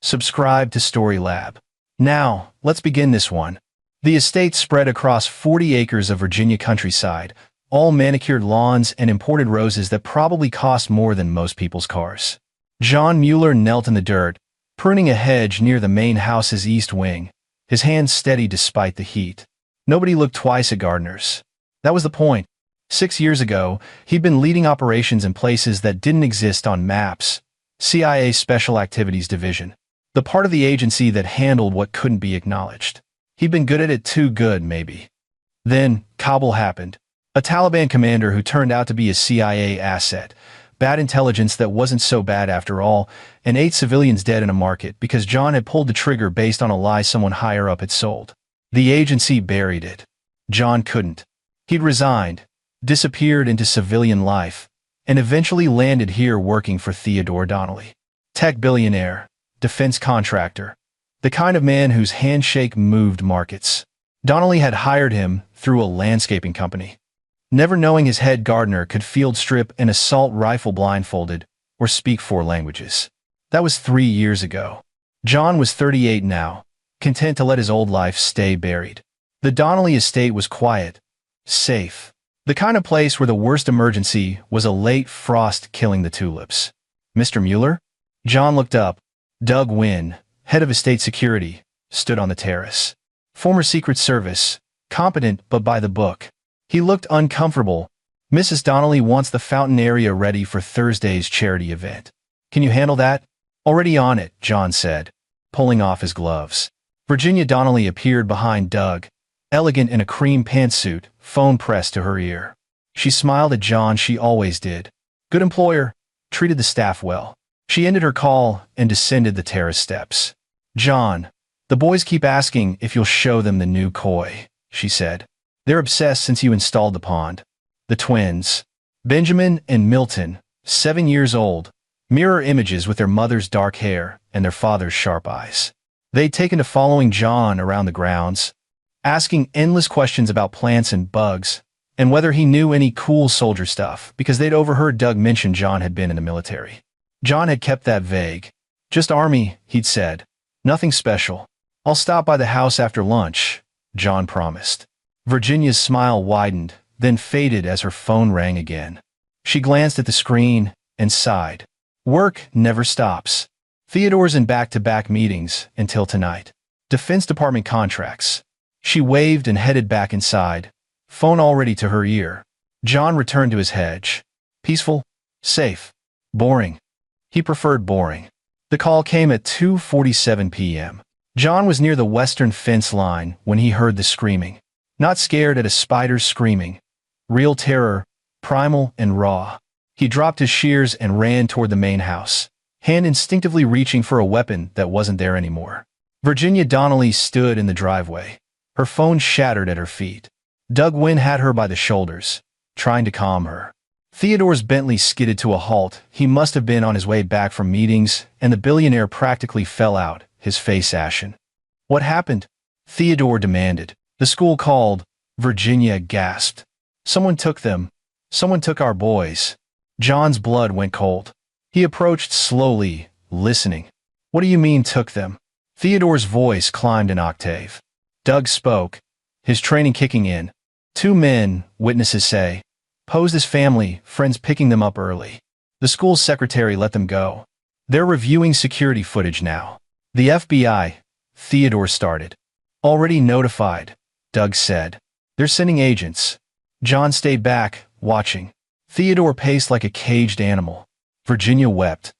Subscribe to Story Lab. Now, let's begin this one. The estate spread across 40 acres of Virginia countryside, all manicured lawns and imported roses that probably cost more than most people's cars. John Mueller knelt in the dirt, pruning a hedge near the main house's east wing, his hands steady despite the heat. Nobody looked twice at gardeners. That was the point. 6 years ago, he'd been leading operations in places that didn't exist on maps. CIA Special Activities Division. The part of the agency that handled what couldn't be acknowledged. He'd been good at it, too good, maybe. Then, Kabul happened. A Taliban commander who turned out to be a CIA asset. Bad intelligence that wasn't so bad after all, and 8 civilians dead in a market because John had pulled the trigger based on a lie someone higher up had sold. The agency buried it. John couldn't. He'd resigned, disappeared into civilian life, and eventually landed here working for Theodore Donnelly. Tech billionaire, defense contractor, the kind of man whose handshake moved markets. Donnelly had hired him through a landscaping company. Never knowing his head gardener could field strip an assault rifle blindfolded or speak 4 languages. That was 3 years ago. John was 38 now, content to let his old life stay buried. The Donnelly estate was quiet, safe. The kind of place where the worst emergency was a late frost killing the tulips. Mr. Mueller? John looked up. Doug Wynn, head of estate security, stood on the terrace. Former Secret Service, competent but by the book. He looked uncomfortable. Mrs. Donnelly wants the fountain area ready for Thursday's charity event. Can you handle that? Already on it, John said, pulling off his gloves. Virginia Donnelly appeared behind Doug, elegant in a cream pantsuit, phone pressed to her ear. She smiled at John, she always did. Good employer, treated the staff well. She ended her call and descended the terrace steps. John, the boys keep asking if you'll show them the new koi, she said. They're obsessed since you installed the pond. The twins, Benjamin and Milton, 7 years old, mirror images with their mother's dark hair and their father's sharp eyes. They'd taken to following John around the grounds, asking endless questions about plants and bugs, and whether he knew any cool soldier stuff because they'd overheard Doug mention John had been in the military. John had kept that vague. Just Army, he'd said. Nothing special. I'll stop by the house after lunch, John promised. Virginia's smile widened, then faded as her phone rang again. She glanced at the screen and sighed. Work never stops. Theodore's in back-to-back meetings until tonight. Defense Department contracts. She waved and headed back inside, phone already to her ear. John returned to his hedge. Peaceful, safe, boring. He preferred boring. The call came at 2:47 p.m. John was near the western fence line when he heard the screaming. Not scared at a spider's screaming. Real terror, primal and raw. He dropped his shears and ran toward the main house, hand instinctively reaching for a weapon that wasn't there anymore. Virginia Donnelly stood in the driveway. Her phone shattered at her feet. Doug Wynn had her by the shoulders, trying to calm her. Theodore's Bentley skidded to a halt. He must have been on his way back from meetings, and the billionaire practically fell out, his face ashen. What happened? Theodore demanded. The school called. Virginia gasped. Someone took them. Someone took our boys. John's blood went cold. He approached slowly, listening. What do you mean took them? Theodore's voice climbed an octave. Doug spoke, his training kicking in. 2 men, witnesses say, posed as family, friends picking them up early. The school's secretary let them go. They're reviewing security footage now. The FBI, Theodore started. Already notified, Doug said. They're sending agents. John stayed back, watching. Theodore paced like a caged animal. Virginia wept.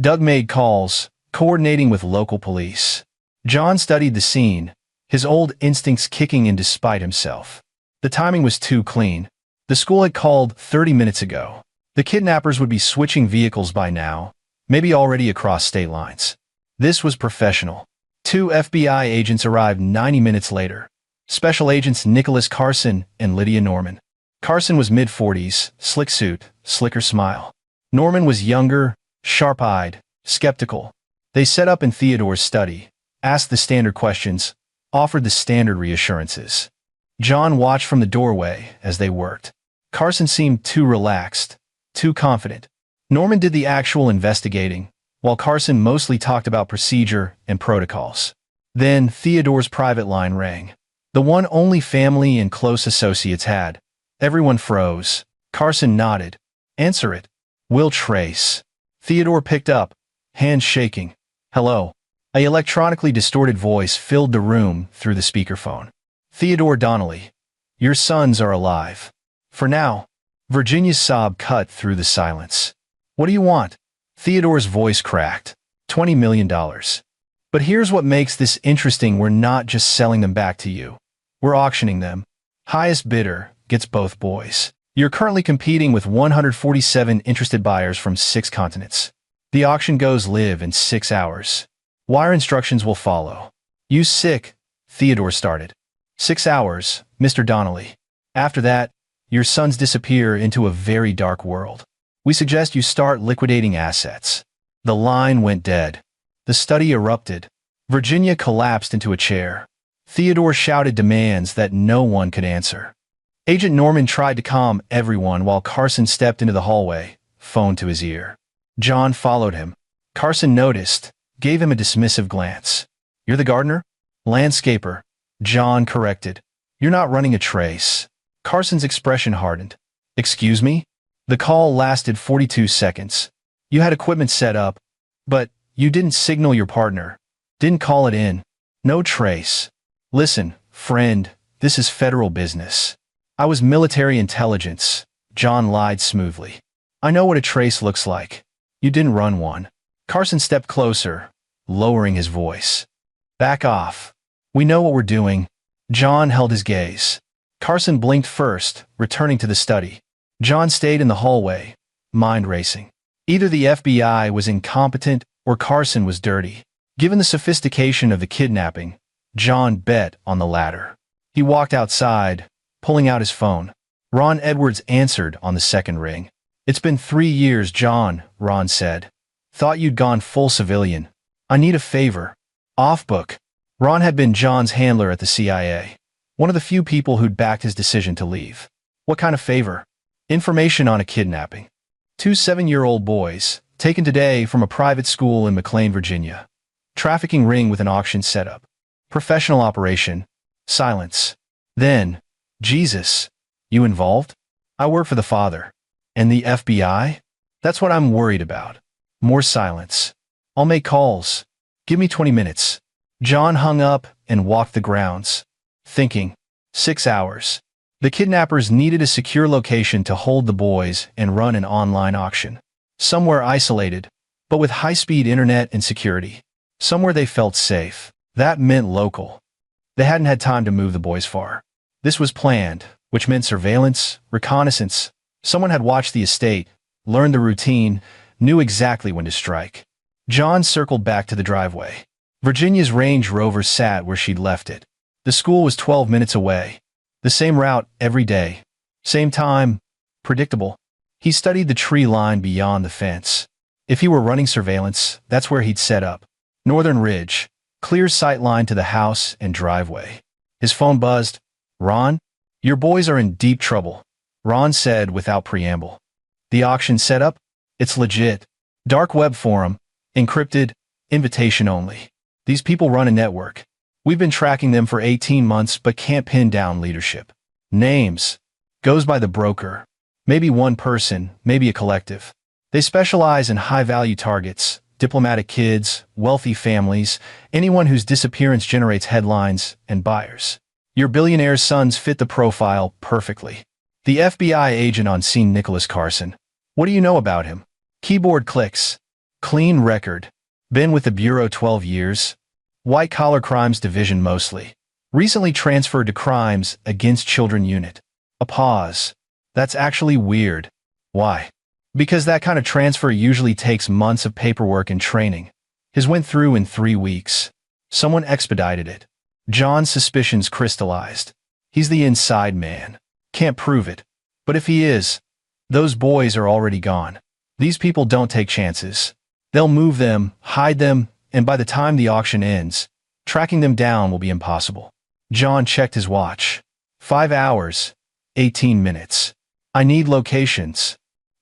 Doug made calls, coordinating with local police. John studied the scene, his old instincts kicking in despite himself. The timing was too clean. The school had called 30 minutes ago. The kidnappers would be switching vehicles by now, maybe already across state lines. This was professional. 2 FBI agents arrived 90 minutes later. Special Agents Nicholas Carson and Lydia Norman. Carson was mid-40s, slick suit, slicker smile. Norman was younger, sharp-eyed, skeptical. They set up in Theodore's study, asked the standard questions, offered the standard reassurances. John watched from the doorway as they worked. Carson seemed too relaxed, too confident. Norman did the actual investigating, while Carson mostly talked about procedure and protocols. Then Theodore's private line rang. The one only family and close associates had. Everyone froze. Carson nodded. "Answer it." "Will Trace." Theodore picked up, hands shaking. "Hello." A electronically distorted voice filled the room through the speakerphone. "Theodore Donnelly. Your sons are alive. For now." Virginia's sob cut through the silence. "What do you want?" Theodore's voice cracked. $20 million. "But here's what makes this interesting. We're not just selling them back to you. We're auctioning them. Highest bidder gets both boys. You're currently competing with 147 interested buyers from 6 continents. The auction goes live in 6 hours. Wire instructions will follow." "You sick?" Theodore started. 6 hours, Mr. Donnelly. After that, your sons disappear into a very dark world. We suggest you start liquidating assets." The line went dead. The study erupted. Virginia collapsed into a chair. Theodore shouted demands that no one could answer. Agent Norman tried to calm everyone while Carson stepped into the hallway, phone to his ear. John followed him. Carson noticed, gave him a dismissive glance. "You're the gardener?" "Landscaper," John corrected. "You're not running a trace." Carson's expression hardened. "Excuse me?" The call lasted 42 seconds. "You had equipment set up, but you didn't signal your partner. Didn't call it in. No trace." "Listen, friend, this is federal business." "I was military intelligence," John lied smoothly. "I know what a trace looks like. You didn't run one." Carson stepped closer, lowering his voice. "Back off. We know what we're doing." John held his gaze. Carson blinked first, returning to the study. John stayed in the hallway, mind racing. Either the FBI was incompetent or Carson was dirty. Given the sophistication of the kidnapping, John bet on the latter. He walked outside, pulling out his phone. Ron Edwards answered on the second ring. "It's been 3 years, John," Ron said. "Thought you'd gone full civilian. I need a favor." "Off book." Ron had been John's handler at the CIA, one of the few people who'd backed his decision to leave. "What kind of favor?" "Information on a kidnapping. 2 7-year-old boys, taken today from a private school in McLean, Virginia. Trafficking ring with an auction setup. Professional operation." Silence. Then, "Jesus, you involved?" "I work for the father." "And the FBI?" "That's what I'm worried about." More silence. "I'll make calls. Give me 20 minutes. John hung up and walked the grounds, thinking. 6 hours. The kidnappers needed a secure location to hold the boys and run an online auction. Somewhere isolated, but with high-speed internet and security. Somewhere they felt safe. That meant local. They hadn't had time to move the boys far. This was planned, which meant surveillance, reconnaissance. Someone had watched the estate, learned the routine, knew exactly when to strike. John circled back to the driveway. Virginia's Range Rover sat where she'd left it. The school was 12 minutes away. The same route every day. Same time. Predictable. He studied the tree line beyond the fence. If he were running surveillance, that's where he'd set up. Northern Ridge. Clear sight line to the house and driveway. His phone buzzed. "Ron? Your boys are in deep trouble," Ron said without preamble. "The auction setup? It's legit. Dark web forum. Encrypted. Invitation only. These people run a network. We've been tracking them for 18 months but can't pin down leadership. Names. Goes by the broker. Maybe one person, maybe a collective. They specialize in high-value targets, diplomatic kids, wealthy families, anyone whose disappearance generates headlines and buyers. Your billionaire's sons fit the profile perfectly. The FBI agent on scene, Nicholas Carson. What do you know about him?" Keyboard clicks. Clean record. Been with the Bureau 12 years. White-collar crimes division mostly. Recently transferred to Crimes Against Children unit. A pause. "That's actually weird." "Why?" "Because that kind of transfer usually takes months of paperwork and training. His went through in 3 weeks. Someone expedited it." John's suspicions crystallized. He's the inside man. Can't prove it. But if he is, those boys are already gone. These people don't take chances. They'll move them, hide them, and by the time the auction ends, tracking them down will be impossible. John checked his watch. 5 hours, 18 minutes. "I need locations.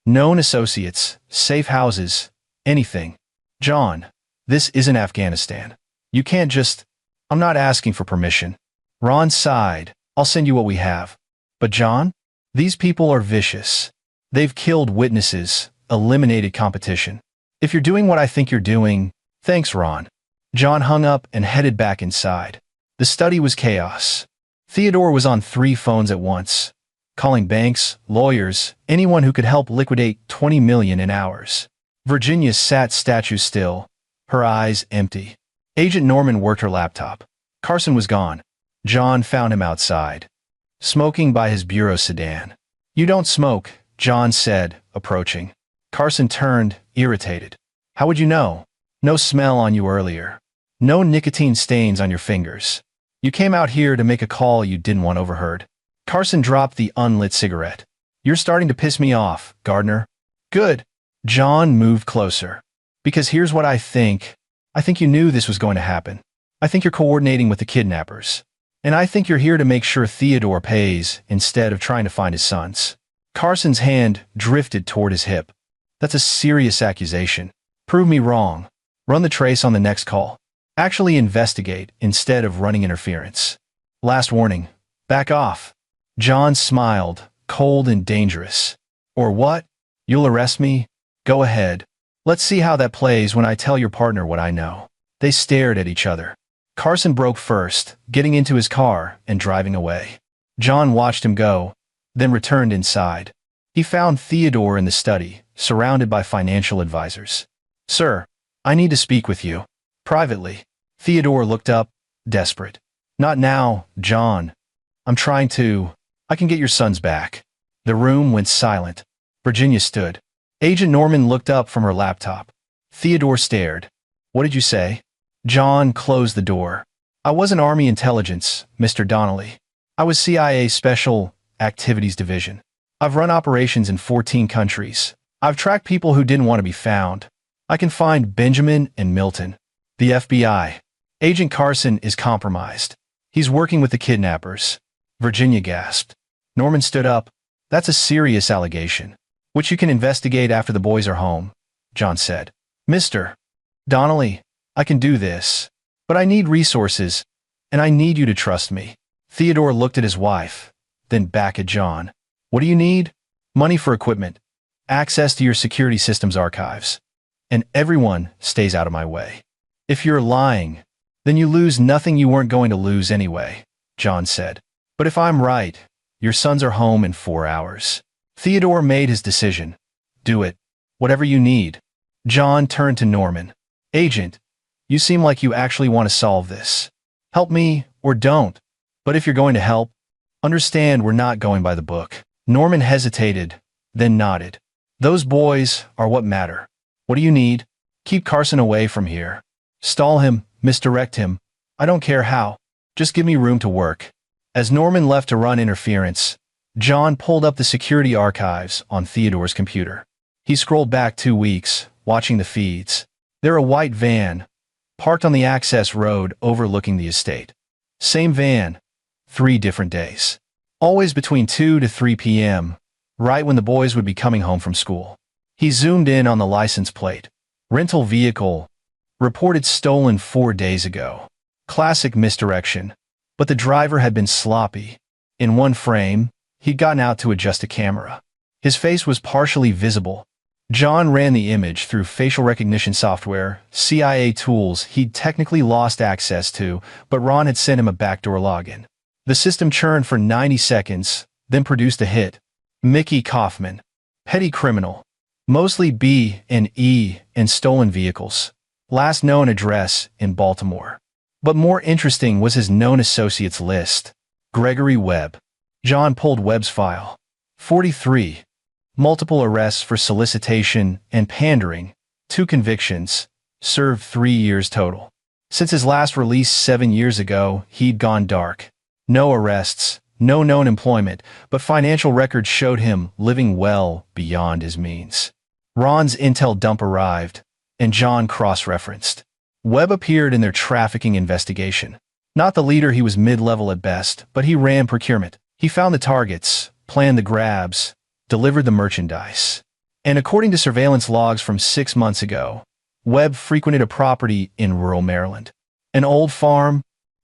Known associates, safe houses, anything." John, this isn't Afghanistan. You can't just... I'm not asking for permission. Ron sighed. I'll send you what we have. But John? These people are vicious. They've killed witnesses, eliminated competition. If you're doing what I think you're doing, thanks, Ron. John hung up and headed back inside. The study was chaos. Theodore was on 3 phones at once, calling banks, lawyers, anyone who could help liquidate 20 million in hours. Virginia sat statue still, her eyes empty. Agent Norman worked her laptop. Carson was gone. John found him outside, smoking by his bureau sedan. You don't smoke, John said, approaching. Carson turned, irritated. How would you know? No smell on you earlier. No nicotine stains on your fingers. You came out here to make a call you didn't want overheard. Carson dropped the unlit cigarette. You're starting to piss me off, Gardner. Good. John moved closer. Because here's what I think. I think you knew this was going to happen. I think you're coordinating with the kidnappers. And I think you're here to make sure Theodore pays instead of trying to find his sons. Carson's hand drifted toward his hip. That's a serious accusation. Prove me wrong. Run the trace on the next call. Actually investigate instead of running interference. Last warning. Back off. John smiled, cold and dangerous. Or what? You'll arrest me? Go ahead. Let's see how that plays when I tell your partner what I know. They stared at each other. Carson broke first, getting into his car and driving away. John watched him go, then returned inside. He found Theodore in the study, surrounded by financial advisors. Sir, I need to speak with you. Privately. Theodore looked up, desperate. Not now, John. I'm trying to... I can get your sons back. The room went silent. Virginia stood. Agent Norman looked up from her laptop. Theodore stared. What did you say? John closed the door. I wasn't Army Intelligence, Mr. Donnelly. I was CIA Special Activities Division. I've run operations in 14 countries. I've tracked people who didn't want to be found. I can find Benjamin and Milton. The FBI. Agent Carson is compromised. He's working with the kidnappers. Virginia gasped. Norman stood up. That's a serious allegation, which you can investigate after the boys are home, John said. Mr. Donnelly, I can do this, but I need resources, and I need you to trust me. Theodore looked at his wife, then back at John. What do you need? Money for equipment, access to your security systems archives, and everyone stays out of my way. If you're lying, then you lose nothing you weren't going to lose anyway, John said. But if I'm right, your sons are home in 4 hours. Theodore made his decision. Do it. Whatever you need. John turned to Norman. Agent, you seem like you actually want to solve this. Help me, or don't. But if you're going to help, understand we're not going by the book. Norman hesitated, then nodded. Those boys are what matter. What do you need? Keep Carson away from here. Stall him, misdirect him. I don't care how. Just give me room to work. As Norman left to run interference, John pulled up the security archives on Theodore's computer. He scrolled back 2 weeks, watching the feeds. They're a white van, parked on the access road overlooking the estate. Same van, 3 different days. Always between 2 to 3 p.m., right when the boys would be coming home from school. He zoomed in on the license plate. Rental vehicle, reported stolen 4 days ago. Classic misdirection. But the driver had been sloppy. In one frame, he'd gotten out to adjust a camera. His face was partially visible. John ran the image through facial recognition software, CIA tools he'd technically lost access to, but Ron had sent him a backdoor login. The system churned for 90 seconds, then produced a hit. Mickey Kaufman. Petty criminal. Mostly B and E and stolen vehicles. Last known address in Baltimore. But more interesting was his known associates list. Gregory Webb. John pulled Webb's file. 43. Multiple arrests for solicitation and pandering. 2 convictions. Served 3 years total. Since his last release 7 years ago, he'd gone dark. No arrests, no known employment, but financial records showed him living well beyond his means. Ron's intel dump arrived, and John cross-referenced. Webb appeared in their trafficking investigation. Not the leader, he was mid-level at best, but he ran procurement. He found the targets, planned the grabs, delivered the merchandise. And according to surveillance logs from 6 months ago, Webb frequented a property in rural Maryland. An old farm,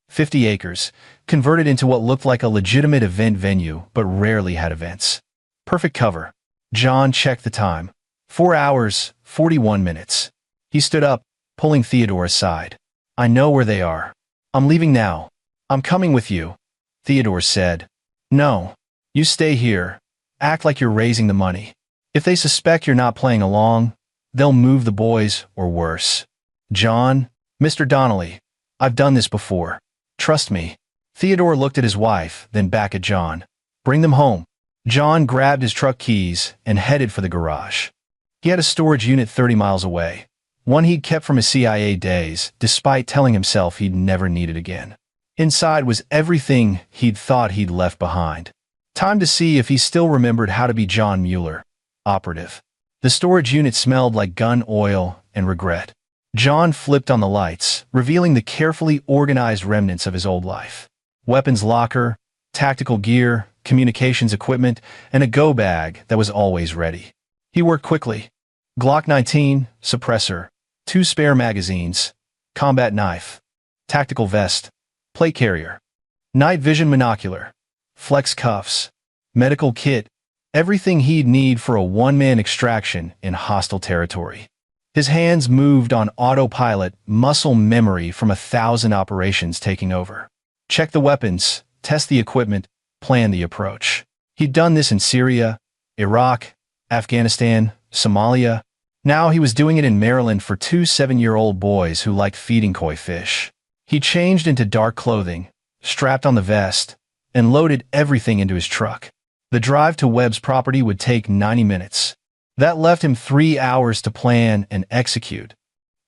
50 acres, converted into what looked like a legitimate event venue but rarely had events. Perfect cover. John checked the time. 4 hours, 41 minutes. He stood up, pulling Theodore aside. I know where they are. I'm leaving now. I'm coming with you. Theodore said. No. You stay here. Act like you're raising the money. If they suspect you're not playing along, they'll move the boys or worse. John, Mr. Donnelly, I've done this before. Trust me. Theodore looked at his wife, then back at John. Bring them home. John grabbed his truck keys and headed for the garage. He had a storage unit 30 miles away, one he'd kept from his CIA days, despite telling himself he'd never need it again. Inside was everything he'd thought he'd left behind. Time to see if he still remembered how to be John Mueller, operative. The storage unit smelled like gun oil and regret. John flipped on the lights, revealing the carefully organized remnants of his old life. Weapons locker, tactical gear, communications equipment, and a go bag that was always ready. He worked quickly. Glock 19, suppressor, 2 spare magazines, combat knife, tactical vest, plate carrier, night vision monocular, flex cuffs, medical kit, everything he'd need for a one-man extraction in hostile territory. His hands moved on autopilot, muscle memory from 1,000 operations taking over. Check the weapons, test the equipment, plan the approach. He'd done this in Syria, Iraq, Afghanistan, Somalia. Now he was doing it in Maryland for 2 7-year-old boys who liked feeding koi fish. He changed into dark clothing, strapped on the vest, and loaded everything into his truck. The drive to Webb's property would take 90 minutes. That left him 3 hours to plan and execute.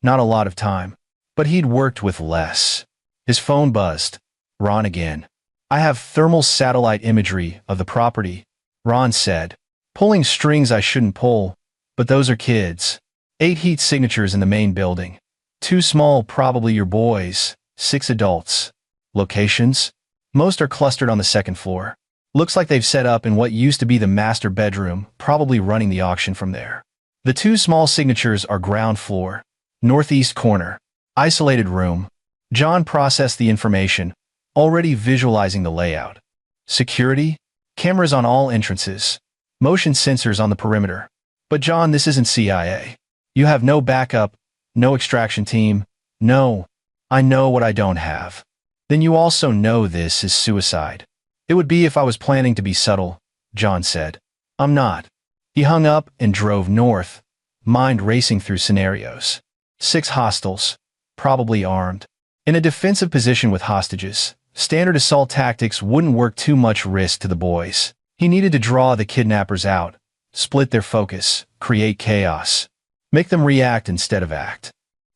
Not a lot of time, but he'd worked with less. His phone buzzed. Ron again. I have thermal satellite imagery of the property, Ron said. Pulling strings I shouldn't pull, but those are kids. 8 heat signatures in the main building. 2 small, probably your boys, 6 adults. Locations? Most are clustered on the 2nd floor. Looks like they've set up in what used to be the master bedroom, probably running the auction from there. The 2 small signatures are ground floor, northeast corner, isolated room. John processed the information, already visualizing the layout. Security? Cameras on all entrances. Motion sensors on the perimeter. But John, this isn't CIA. You have no backup, no extraction team. No. I know what I don't have. Then you also know this is suicide. It would be if I was planning to be subtle, John said. I'm not. He hung up and drove north, mind racing through scenarios. 6 hostiles, probably armed. In a defensive position with hostages, standard assault tactics wouldn't work. Too much risk to the boys. He needed to draw the kidnappers out, split their focus, create chaos. Make them react instead of act.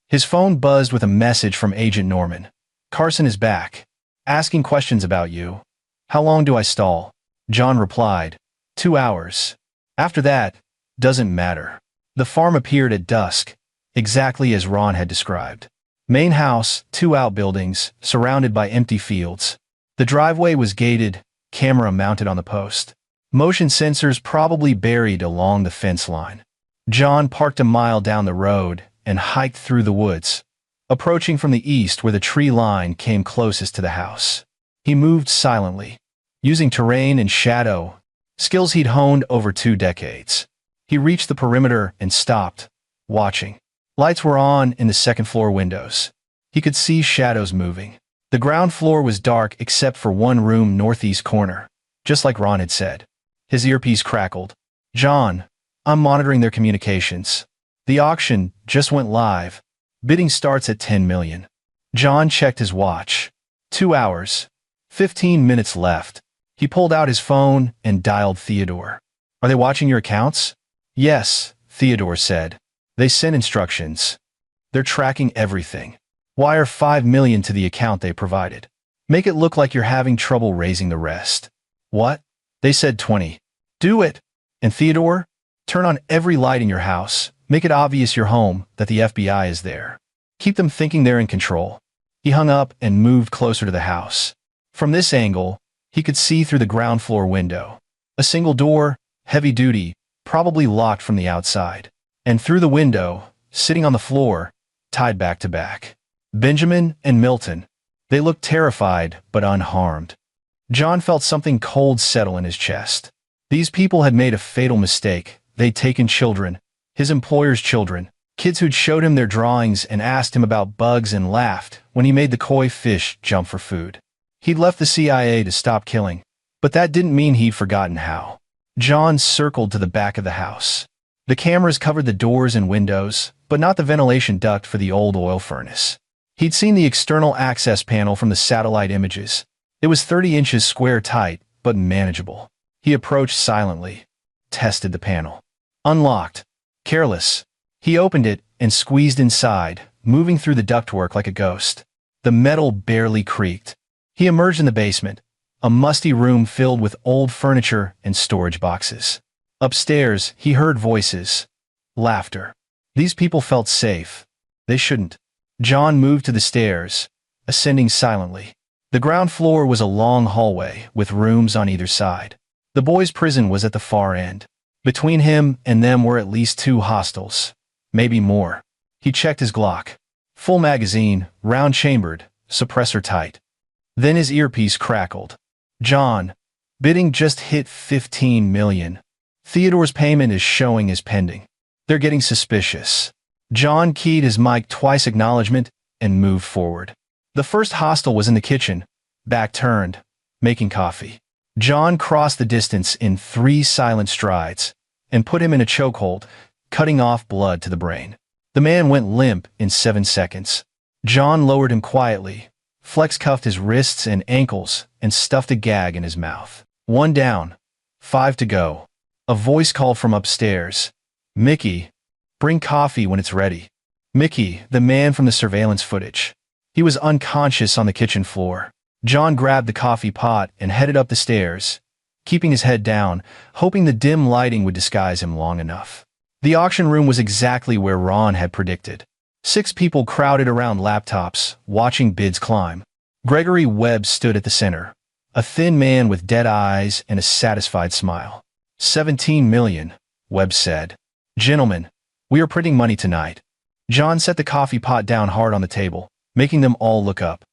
His phone buzzed with a message from Agent Norman. Carson is back. Asking questions about you. How long do I stall? John replied. 2 hours. After that, doesn't matter. The farm appeared at dusk, exactly as Ron had described. Main house, 2 outbuildings, surrounded by empty fields. The driveway was gated, camera mounted on the post. Motion sensors probably buried along the fence line. John parked a mile down the road and hiked through the woods, approaching from the east where the tree line came closest to the house. He moved silently, using terrain and shadow, skills he'd honed over 2 decades. He reached the perimeter and stopped, watching. Lights were on in the 2nd floor windows. He could see shadows moving. The ground floor was dark except for one room northeast corner, just like Ron had said. His earpiece crackled. John, I'm monitoring their communications. The auction just went live. Bidding starts at 10 million. John checked his watch. 2 hours. 15 minutes left. He pulled out his phone and dialed Theodore. Are they watching your accounts? Yes, Theodore said. They sent instructions. They're tracking everything. Wire 5 million to the account they provided. Make it look like you're having trouble raising the rest. What? They said 20. Do it. And Theodore, turn on every light in your house. Make it obvious you're home, that the FBI is there. Keep them thinking they're in control. He hung up and moved closer to the house. From this angle, he could see through the ground floor window. A single door, heavy duty, probably locked from the outside. And through the window, sitting on the floor, tied back to back. Benjamin and Milton. They looked terrified but unharmed. John felt something cold settle in his chest. These people had made a fatal mistake. They'd taken children, his employer's children, kids who'd showed him their drawings and asked him about bugs and laughed when he made the koi fish jump for food. He'd left the CIA to stop killing, but that didn't mean he'd forgotten how. John circled to the back of the house. The cameras covered the doors and windows, but not the ventilation duct for the old oil furnace. He'd seen the external access panel from the satellite images. It was 30 inches square tight, but manageable. He approached silently, tested the panel. Unlocked. Careless. He opened it and squeezed inside, moving through the ductwork like a ghost. The metal barely creaked. He emerged in the basement, a musty room filled with old furniture and storage boxes. Upstairs, he heard voices. Laughter. These people felt safe. They shouldn't. John moved to the stairs, ascending silently. The ground floor was a long hallway with rooms on either side. The boys' prison was at the far end. Between him and them were at least 2 hostels. Maybe more. He checked his Glock. Full magazine, round-chambered, suppressor tight. Then his earpiece crackled. John. Bidding just hit 15 million. Theodore's payment is showing as pending. They're getting suspicious. John keyed his mic twice acknowledgement and moved forward. The first hostel was in the kitchen, back turned, making coffee. John crossed the distance in 3 silent strides and put him in a chokehold, cutting off blood to the brain. The man went limp in 7 seconds. John lowered him quietly, flex-cuffed his wrists and ankles, and stuffed a gag in his mouth. 1 down. 5 to go. A voice called from upstairs. Mickey. Bring coffee when it's ready. Mickey, the man from the surveillance footage. He was unconscious on the kitchen floor. John grabbed the coffee pot and headed up the stairs, keeping his head down, hoping the dim lighting would disguise him long enough. The auction room was exactly where Ron had predicted. 6 people crowded around laptops, watching bids climb. Gregory Webb stood at the center, a thin man with dead eyes and a satisfied smile. 17 million, Webb said. Gentlemen, we are printing money tonight. John set the coffee pot down hard on the table, making them all look up.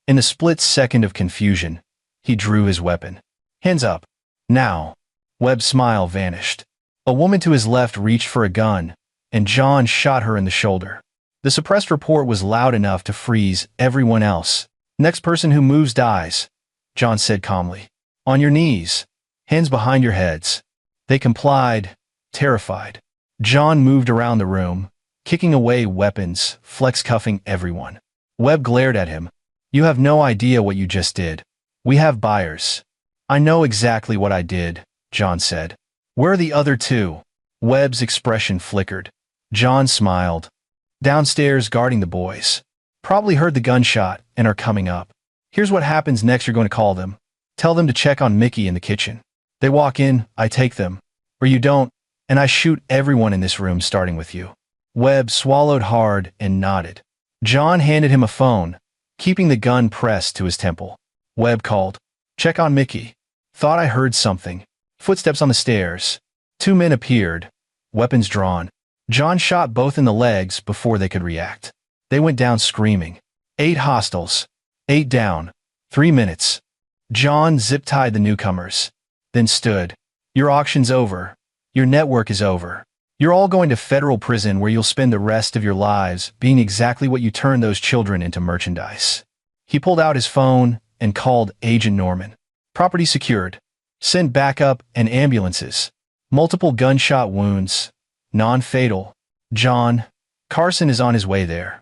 In the split second of confusion, he drew his weapon. Hands up. Now. Webb's smile vanished. A woman to his left reached for a gun, and John shot her in the shoulder. The suppressed report was loud enough to freeze everyone else. Next person who moves dies, John said calmly. On your knees. Hands behind your heads. They complied, terrified. John moved around the room, kicking away weapons, flex-cuffing everyone. Webb glared at him. You have no idea what you just did. We have buyers. I know exactly what I did, John said. Where are the other 2? Webb's expression flickered. John smiled. Downstairs guarding the boys. Probably heard the gunshot and are coming up. Here's what happens next. You're going to call them. Tell them to check on Mickey in the kitchen. They walk in, I take them. Or you don't, and I shoot everyone in this room starting with you. Webb swallowed hard and nodded. John handed him a phone, keeping the gun pressed to his temple. Webb called. Check on Mickey. Thought I heard something. Footsteps on the stairs. 2 men appeared, weapons drawn. John shot both in the legs before they could react. They went down screaming. 8 hostiles. 8 down. 3 minutes. John zip-tied the newcomers, then stood. Your auction's over. Your network is over. You're all going to federal prison where you'll spend the rest of your lives being exactly what you turned those children into merchandise. He pulled out his phone and called Agent Norman. Property secured. Send backup and ambulances. Multiple gunshot wounds. Non-fatal. John. Carson is on his way there.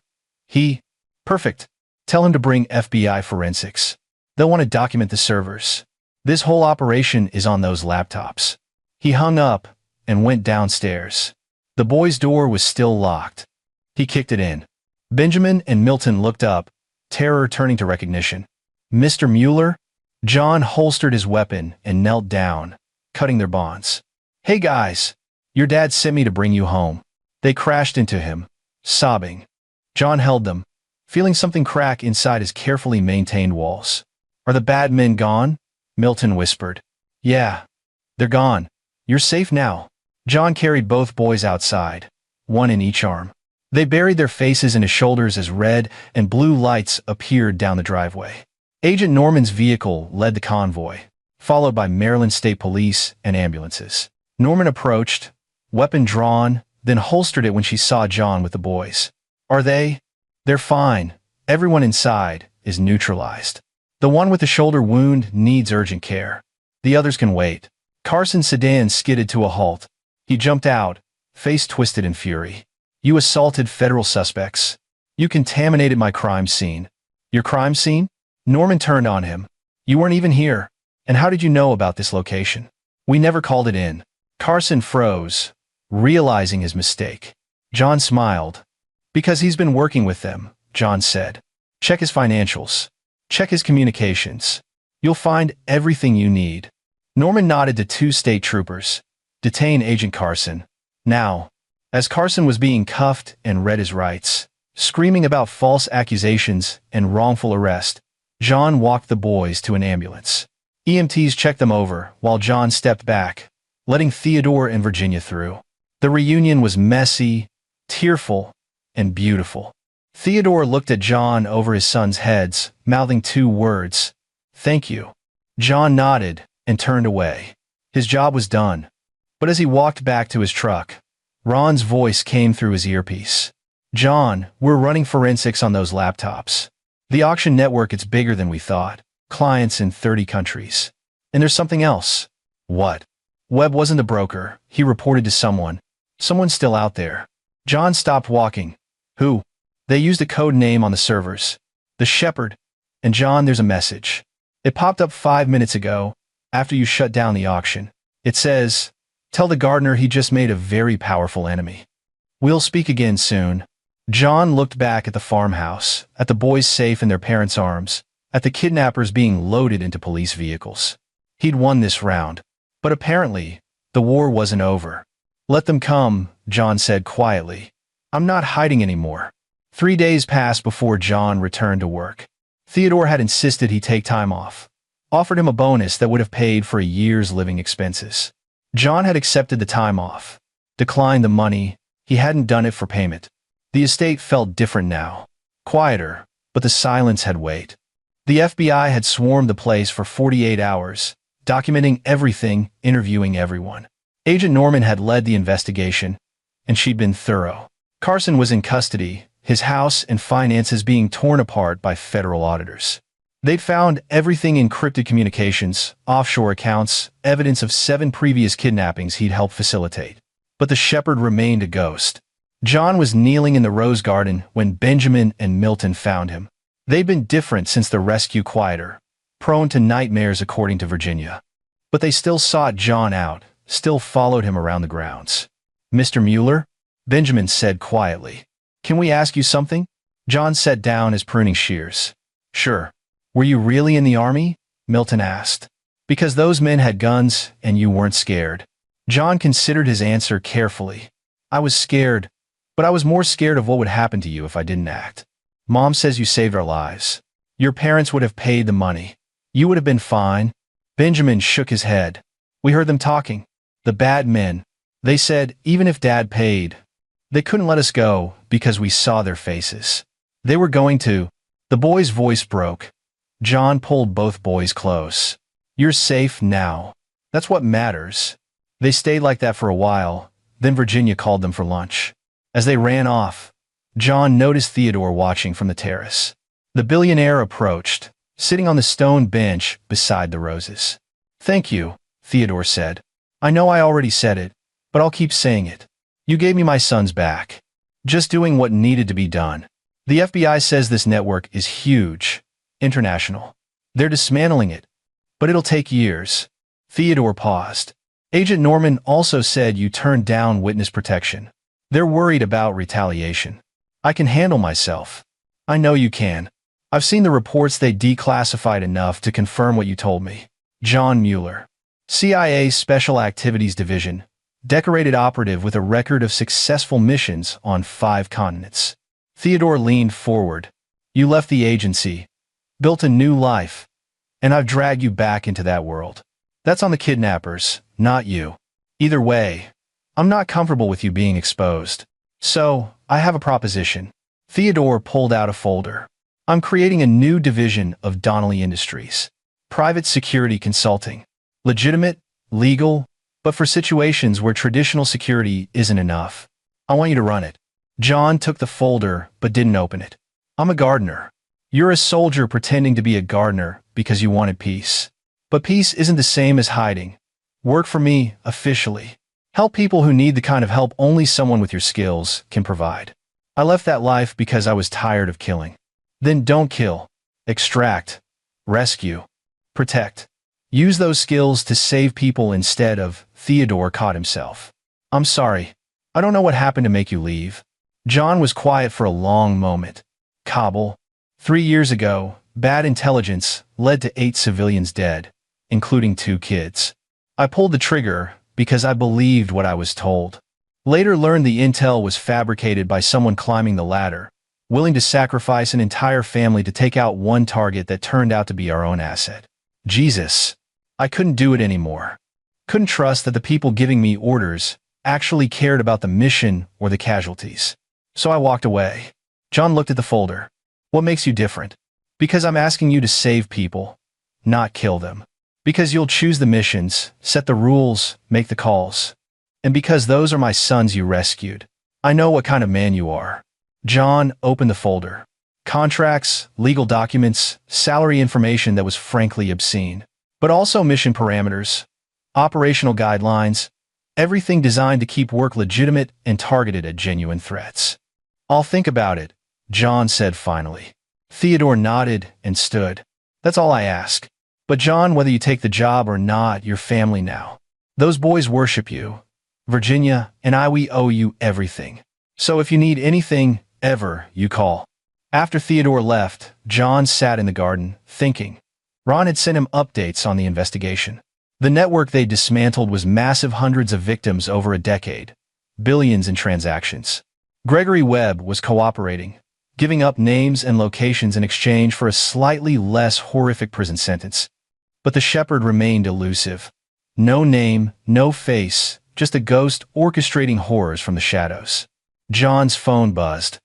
Perfect. Tell him to bring FBI forensics. They'll want to document the servers. This whole operation is on those laptops. He hung up and went downstairs. The boy's door was still locked. He kicked it in. Benjamin and Milton looked up, terror turning to recognition. Mr. Mueller? John holstered his weapon and knelt down, cutting their bonds. Hey guys, your dad sent me to bring you home. They crashed into him, sobbing. John held them, feeling something crack inside his carefully maintained walls. Are the bad men gone? Milton whispered. Yeah, they're gone. You're safe now. John carried both boys outside, one in each arm. They buried their faces in his shoulders as red and blue lights appeared down the driveway. Agent Norman's vehicle led the convoy, followed by Maryland State Police and ambulances. Norman approached, weapon drawn, then holstered it when she saw John with the boys. Are they? They're fine. Everyone inside is neutralized. The one with the shoulder wound needs urgent care. The others can wait. Carson's sedan skidded to a halt. He jumped out, face twisted in fury. You assaulted federal suspects. You contaminated my crime scene. Your crime scene? Norman turned on him. You weren't even here. And how did you know about this location? We never called it in. Carson froze, realizing his mistake. John smiled. Because he's been working with them, John said. Check his financials. Check his communications. You'll find everything you need. Norman nodded to two state troopers. Detain Agent Carson. Now. As Carson was being cuffed and read his rights, screaming about false accusations and wrongful arrest, John walked the boys to an ambulance. EMTs checked them over while John stepped back, letting Theodore and Virginia through. The reunion was messy, tearful, and beautiful. Theodore looked at John over his son's heads, mouthing two words, "Thank you." John nodded and turned away. His job was done. But as he walked back to his truck, Ron's voice came through his earpiece. John, we're running forensics on those laptops. The auction network is bigger than we thought. Clients in 30 countries. And there's something else. What? Webb wasn't the broker, he reported to someone. Someone's still out there. John stopped walking. Who? They used a code name on the servers. The Shepherd. And John, there's a message. It popped up 5 minutes ago, after you shut down the auction. It says, tell the gardener he just made a very powerful enemy. We'll speak again soon. John looked back at the farmhouse, at the boys safe in their parents' arms, at the kidnappers being loaded into police vehicles. He'd won this round. But apparently, the war wasn't over. Let them come, John said quietly. I'm not hiding anymore. 3 days passed before John returned to work. Theodore had insisted he take time off, offered him a bonus that would have paid for a year's living expenses. John had accepted the time off, declined the money. He hadn't done it for payment. The estate felt different now, quieter, but the silence had weight. The FBI had swarmed the place for 48 hours, documenting everything, interviewing everyone. Agent Norman had led the investigation, and she'd been thorough. Carson was in custody, his house and finances being torn apart by federal auditors. They'd found everything: encrypted communications, offshore accounts, evidence of 7 previous kidnappings he'd helped facilitate. But the Shepherd remained a ghost. John was kneeling in the rose garden when Benjamin and Milton found him. They'd been different since the rescue, quieter, prone to nightmares according to Virginia. But they still sought John out, still followed him around the grounds. Mr. Mueller? Benjamin said quietly. Can we ask you something? John set down his pruning shears. Sure. Were you really in the army? Milton asked. Because those men had guns and you weren't scared. John considered his answer carefully. I was scared, but I was more scared of what would happen to you if I didn't act. Mom says you saved our lives. Your parents would have paid the money. You would have been fine. Benjamin shook his head. We heard them talking. The bad men. They said even if Dad paid, they couldn't let us go because we saw their faces. They were going to. The boy's voice broke. John pulled both boys close. You're safe now. That's what matters. They stayed like that for a while, then Virginia called them for lunch. As they ran off, John noticed Theodore watching from the terrace. The billionaire approached, sitting on the stone bench beside the roses. Thank you, Theodore said. I know I already said it, but I'll keep saying it. You gave me my sons back. Just doing what needed to be done. The FBI says this network is huge. International. They're dismantling it. But it'll take years. Theodore paused. Agent Norman also said you turned down witness protection. They're worried about retaliation. I can handle myself. I know you can. I've seen the reports. They declassified enough to confirm what you told me. John Mueller, CIA Special Activities Division, decorated operative with a record of successful missions on 5 continents. Theodore leaned forward. You left the agency, built a new life, and I've dragged you back into that world. That's on the kidnappers, not you. Either way, I'm not comfortable with you being exposed. So, I have a proposition. Theodore pulled out a folder. I'm creating a new division of Donnelly Industries. Private security consulting. Legitimate, legal, but for situations where traditional security isn't enough. I want you to run it. John took the folder but didn't open it. I'm a gardener. You're a soldier pretending to be a gardener because you wanted peace. But peace isn't the same as hiding. Work for me, officially. Help people who need the kind of help only someone with your skills can provide. I left that life because I was tired of killing. Then don't kill. Extract. Rescue. Protect. Use those skills to save people instead of. Theodore caught himself. I'm sorry. I don't know what happened to make you leave. John was quiet for a long moment. Kabul. 3 years ago, bad intelligence led to 8 civilians dead, including 2 kids. I pulled the trigger because I believed what I was told. Later learned the intel was fabricated by someone climbing the ladder, willing to sacrifice an entire family to take out one target that turned out to be our own asset. Jesus. I couldn't do it anymore. Couldn't trust that the people giving me orders actually cared about the mission or the casualties. So I walked away. John looked at the folder. What makes you different? Because I'm asking you to save people, not kill them. Because you'll choose the missions, set the rules, make the calls. And because those are my sons you rescued. I know what kind of man you are. John opened the folder. Contracts, legal documents, salary information that was frankly obscene. But also mission parameters, operational guidelines, everything designed to keep work legitimate and targeted at genuine threats. I'll think about it, John said finally. Theodore nodded and stood. That's all I ask. But John, whether you take the job or not, you're family now. Those boys worship you. Virginia and we owe you everything. So if you need anything, ever, you call. After Theodore left, John sat in the garden, thinking. Ron had sent him updates on the investigation. The network they dismantled was massive, hundreds of victims over a decade, billions in transactions. Gregory Webb was cooperating, giving up names and locations in exchange for a slightly less horrific prison sentence. But the shepherd remained elusive. No name, no face, just a ghost orchestrating horrors from the shadows. John's phone buzzed.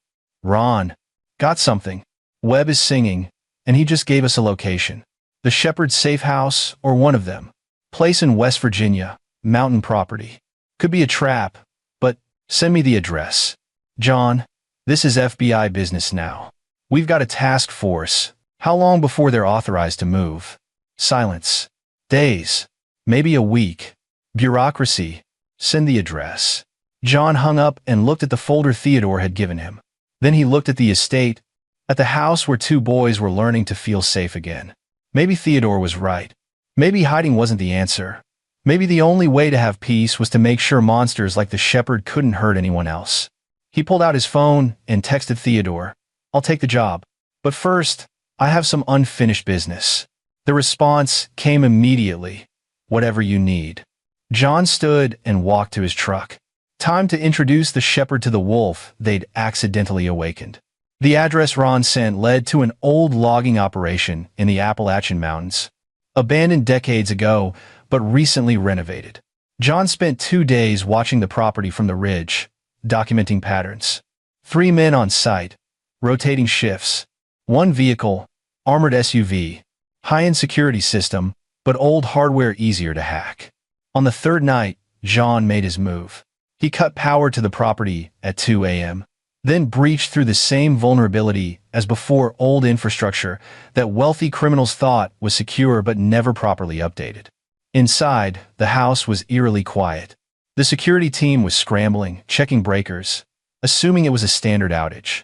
Ron. Got something. Webb is singing, and he just gave us a location. The Shepherd's safe house, or one of them. Place in West Virginia, mountain property. Could be a trap, but send me the address. John, this is FBI business now. We've got a task force. How long before they're authorized to move? Silence. Days. Maybe a week. Bureaucracy. Send the address. John hung up and looked at the folder Theodore had given him. Then he looked at the estate, at the house where 2 boys were learning to feel safe again. Maybe Theodore was right. Maybe hiding wasn't the answer. Maybe the only way to have peace was to make sure monsters like the shepherd couldn't hurt anyone else. He pulled out his phone and texted Theodore. I'll take the job. But first, I have some unfinished business. The response came immediately. Whatever you need. John stood and walked to his truck. Time to introduce the shepherd to the wolf they'd accidentally awakened. The address Ron sent led to an old logging operation in the Appalachian Mountains. Abandoned decades ago, but recently renovated. John spent 2 days watching the property from the ridge, documenting patterns. 3 men on site, rotating shifts. 1 vehicle, armored SUV, high-end security system, but old hardware easier to hack. On the 3rd night, John made his move. He cut power to the property at 2 a.m., then breached through the same vulnerability as before, old infrastructure that wealthy criminals thought was secure but never properly updated. Inside, the house was eerily quiet. The security team was scrambling, checking breakers, assuming it was a standard outage.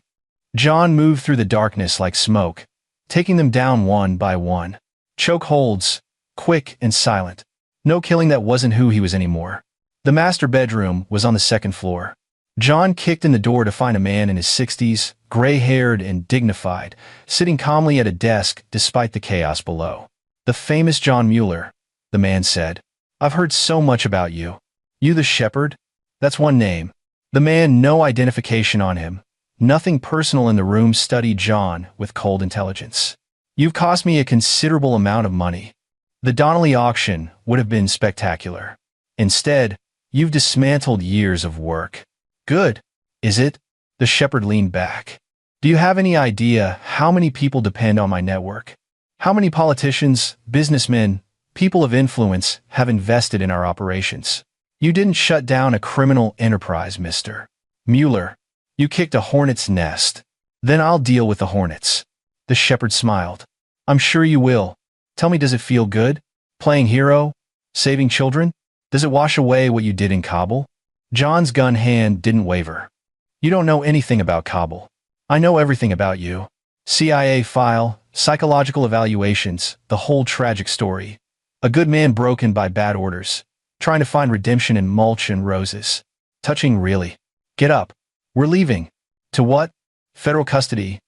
John moved through the darkness like smoke, taking them down one by one. Choke holds, quick and silent. No killing that wasn't who he was anymore. The master bedroom was on the 2nd floor. John kicked in the door to find a man in his 60s, gray-haired and dignified, sitting calmly at a desk despite the chaos below. The famous John Mueller, the man said. I've heard so much about you. You the shepherd? That's one name. The man, no identification on him. Nothing personal in the room, studied John with cold intelligence. You've cost me a considerable amount of money. The Donnelly auction would have been spectacular. Instead, you've dismantled years of work. Good, is it? The shepherd leaned back. Do you have any idea how many people depend on my network? How many politicians, businessmen, people of influence have invested in our operations? You didn't shut down a criminal enterprise, Mr. Mueller. You kicked a hornet's nest. Then I'll deal with the hornets. The shepherd smiled. I'm sure you will. Tell me, does it feel good? Playing hero? Saving children? Does it wash away what you did in Kabul? John's gun hand didn't waver. You don't know anything about Kabul. I know everything about you. CIA file, psychological evaluations, the whole tragic story. A good man broken by bad orders, trying to find redemption in mulch and roses. Touching, really. Get up. We're leaving. To what? Federal custody.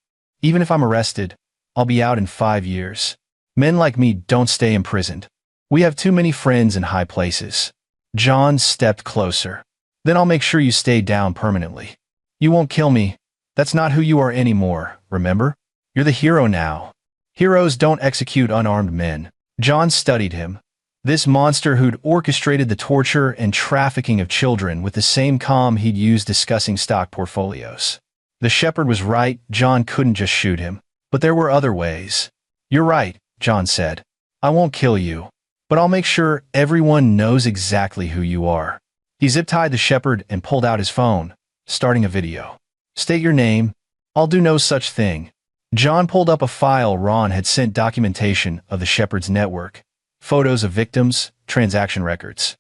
Even if I'm arrested, I'll be out in 5 years. Men like me don't stay imprisoned. We have too many friends in high places. John stepped closer. Then I'll make sure you stay down permanently. You won't kill me. That's not who you are anymore, remember? You're the hero now. Heroes don't execute unarmed men. John studied him. This monster who'd orchestrated the torture and trafficking of children with the same calm he'd used discussing stock portfolios. The shepherd was right, John couldn't just shoot him. But there were other ways. You're right, John said. I won't kill you. But I'll make sure everyone knows exactly who you are. He zip-tied the shepherd and pulled out his phone, starting a video. State your name. I'll do no such thing. John pulled up a file. Ron had sent documentation of the shepherd's network, photos of victims, transaction records.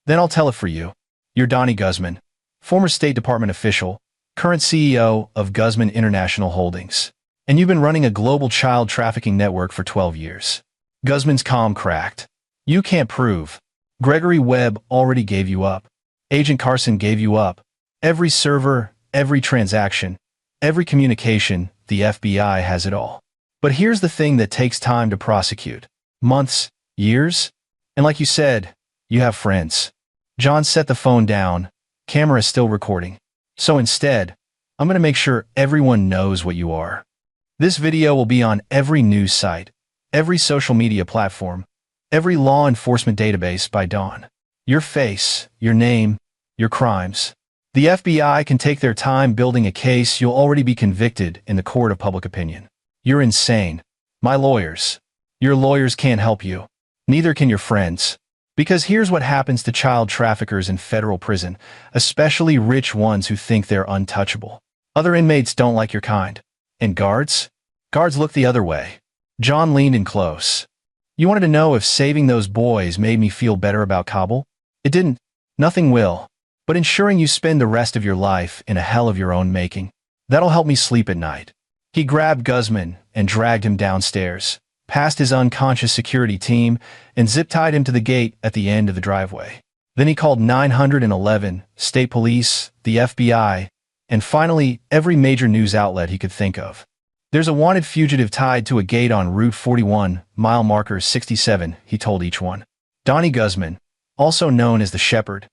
Then I'll tell it for you. You're Donnie Guzman, former State Department official, current CEO of Guzman International Holdings. And you've been running a global child trafficking network for 12 years. Guzman's calm cracked. You can't prove. Gregory Webb already gave you up. Agent Carson gave you up. Every server, every transaction, every communication, the FBI has it all. But here's the thing that takes time to prosecute. Months, years, and like you said, you have friends. John set the phone down. Camera still recording. So instead, I'm going to make sure everyone knows what you are. This video will be on every news site, every social media platform, every law enforcement database by dawn. Your face, your name, your crimes. The FBI can take their time building a case. You'll already be convicted in the court of public opinion. You're insane. My lawyers. Your lawyers can't help you. Neither can your friends. Because here's what happens to child traffickers in federal prison, especially rich ones who think they're untouchable. Other inmates don't like your kind. And guards? Guards look the other way. John leaned in close. You wanted to know if saving those boys made me feel better about Kabul? It didn't. Nothing will. But ensuring you spend the rest of your life in a hell of your own making, that'll help me sleep at night. He grabbed Guzman and dragged him downstairs, past his unconscious security team, and zip-tied him to the gate at the end of the driveway. Then he called 911, state police, the FBI, and finally, every major news outlet he could think of. There's a wanted fugitive tied to a gate on Route 41, mile marker 67, he told each one. Donnie Guzman, also known as the Shepherd.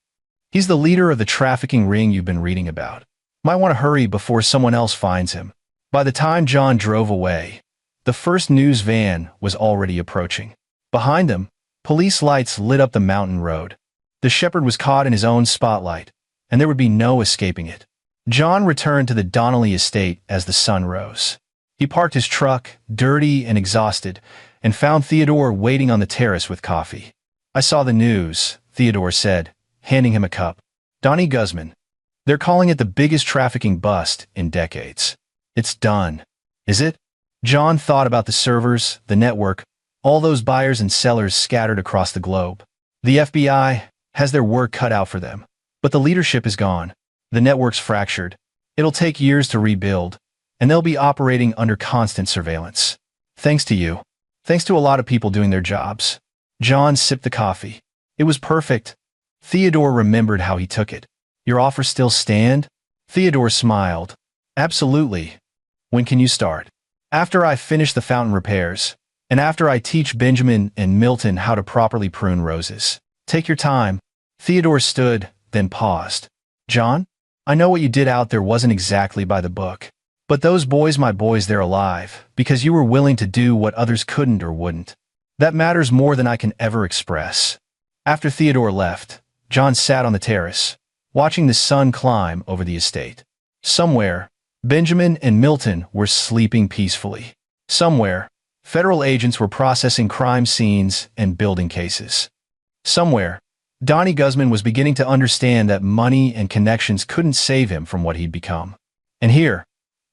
He's the leader of the trafficking ring you've been reading about. Might want to hurry before someone else finds him. By the time John drove away, the first news van was already approaching. Behind them, police lights lit up the mountain road. The shepherd was caught in his own spotlight, and there would be no escaping it. John returned to the Donnelly estate as the sun rose. He parked his truck, dirty and exhausted, and found Theodore waiting on the terrace with coffee. I saw the news, Theodore said, handing him a cup. Donnie Guzman. They're calling it the biggest trafficking bust in decades. It's done. Is it? John thought about the servers, the network, all those buyers and sellers scattered across the globe. The FBI has their work cut out for them. But the leadership is gone. The network's fractured. It'll take years to rebuild, and they'll be operating under constant surveillance. Thanks to you. Thanks to a lot of people doing their jobs. John sipped the coffee. It was perfect. Theodore remembered how he took it. Your offer still stand? Theodore smiled. Absolutely. When can you start? After I finish the fountain repairs, and after I teach Benjamin and Milton how to properly prune roses. Take your time. Theodore stood, then paused. John, I know what you did out there wasn't exactly by the book. But those boys, my boys, they're alive, because you were willing to do what others couldn't or wouldn't. That matters more than I can ever express. After Theodore left, John sat on the terrace, watching the sun climb over the estate. Somewhere, Benjamin and Milton were sleeping peacefully. Somewhere, federal agents were processing crime scenes and building cases. Somewhere, Donnie Guzman was beginning to understand that money and connections couldn't save him from what he'd become. And here,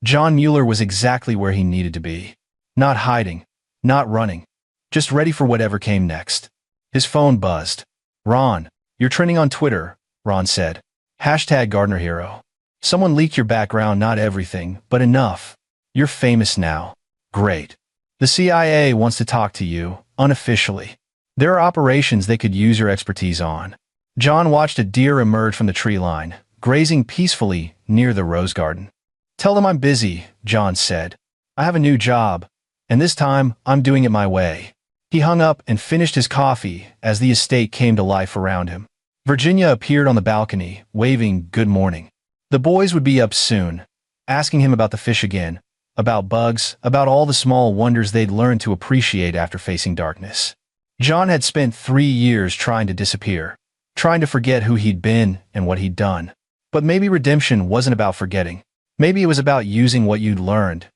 John Mueller was exactly where he needed to be. Not hiding, not running, just ready for whatever came next. His phone buzzed. "Ron, you're trending on Twitter," Ron said. Hashtag Gardner Hero. "Someone leaked your background, not everything, but enough. You're famous now." "Great. The CIA wants to talk to you, unofficially. There are operations they could use your expertise on." John watched a deer emerge from the tree line, grazing peacefully near the rose garden. "Tell them I'm busy," John said. "I have a new job, and this time I'm doing it my way." He hung up and finished his coffee as the estate came to life around him. Virginia appeared on the balcony, waving good morning. The boys would be up soon, asking him about the fish again, about bugs, about all the small wonders they'd learned to appreciate after facing darkness. John had spent 3 years trying to disappear, trying to forget who he'd been and what he'd done. But maybe redemption wasn't about forgetting. Maybe it was about using what you'd learned,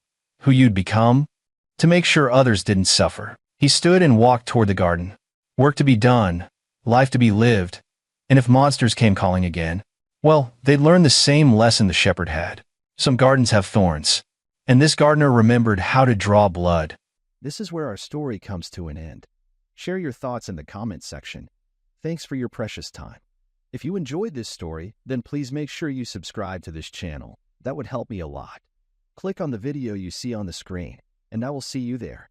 who you'd become, to make sure others didn't suffer. He stood and walked toward the garden. Work to be done, life to be lived, and if monsters came calling again, well, they'd learn the same lesson the shepherd had. Some gardens have thorns, and this gardener remembered how to draw blood. This is where our story comes to an end. Share your thoughts in the comments section. Thanks for your precious time. If you enjoyed this story, then please make sure you subscribe to this channel. That would help me a lot. Click on the video you see on the screen, and I will see you there.